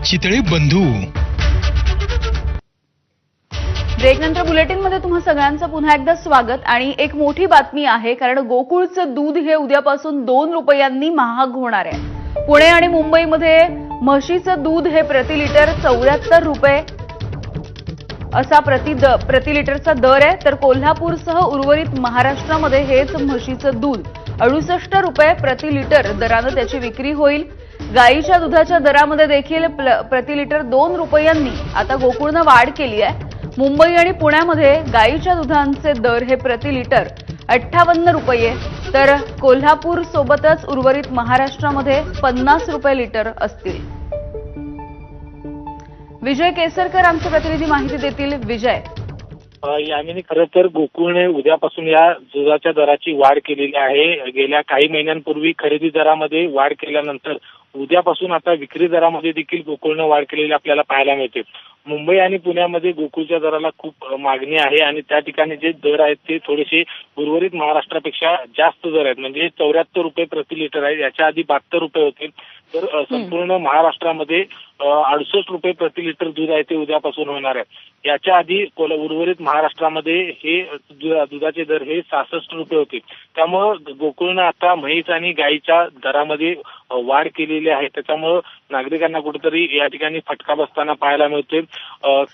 चितळे बंधू. ब्रेक नंतर बुलेटिन मध्ये तुम्हा सगळ्यांचं पुन्हा एकदा स्वागत. आणि एक मोठी बातमी आहे, कारण गोकुळचं दूध हे उद्यापासून 2 रुपयांनी महाग होणार आहे. पुणे आणि मुंबईमध्ये म्हशीचं दूध हे प्रति लिटर 74 रुपये असा प्रति लिटरचा दर आहे, तर कोल्हापूरसह उर्वरित महाराष्ट्रामध्ये हेच म्हशीचं दूध 68 रुपये प्रति लिटर दरानं त्याची विक्री होईल. गाईच्या दुधाच्या दरामध्ये देखील प्रति लिटर 2 रुपयांनी आता गोकुळनं वाढ केली आहे. मुंबई आणि पुण्यामध्ये गाईच्या दुधांचे दर हे प्रति लिटर 58 रुपये, तर कोल्हापूर सोबतच उर्वरित महाराष्ट्रामध्ये 50 रुपये लिटर असतील. विजय केसरकर आमचे प्रतिनिधी माहिती देतील. विजय, यामिनी, खरं तर गोकुळने उद्यापासून या दुधाच्या दराची वाढ केलेली आहे. गेल्या काही महिन्यांपूर्वी खरेदी दरामध्ये वाढ केल्यानंतर उद्यापासून आता विक्री दरामध्ये देखील गोकुळने वाढ केलेली आपल्याला पाहायला मिळते. मुंबई आणि पुण्यामध्ये गोकुळच्या दराला खूप मागणी आहे आणि त्या ठिकाणी जे दर आहेत ते थोडेसे उर्वरित महाराष्ट्रापेक्षा जास्त दर आहेत. म्हणजे 74 रुपये प्रति लिटर आहे, याच्या आधी 72 रुपये होते. तर संपूर्ण महाराष्ट्रामध्ये 68 रुपये प्रति लिटर दूध आहे ते उद्यापासून होणार आहे. याच्या आधी उर्वरित महाराष्ट्रामध्ये हे दुधाचे दर हे 66 रुपये होते. त्यामुळं गोकुळनं आता म्हैस आणि गाईच्या दरामध्ये वाढ केलेली आहे. त्याच्यामुळं नागरिकांना कुठेतरी या ठिकाणी फटका बसताना पाहायला मिळतोय.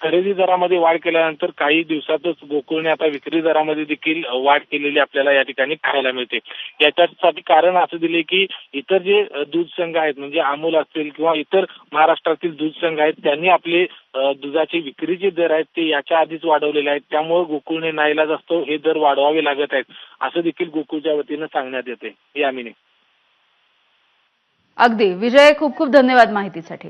खरेदी दरामध्ये वाढ केल्यानंतर काही दिवसातच गोकुळने आता विक्री दरामध्ये देखील वाढ केलेली आपल्याला या ठिकाणी पाहायला मिळते. याच्यासाठी कारण असं दिले की इतर जे दूध संघ आहेत, म्हणजे अमूल असतील किंवा इतर महाराष्ट्रातील दूध संघ आहेत, त्यांनी आपले दुधाचे विक्रीचे दर आहेत ते याच्या आधीच वाढवलेले आहेत. त्यामुळे गोकुळने नाईलाज असतो हे दर वाढवावे लागत आहेत, असं देखील गोकुळच्या वतीनं सांगण्यात येते. यामिनी, अगदी विजय, खूप खूप धन्यवाद माहितीसाठी.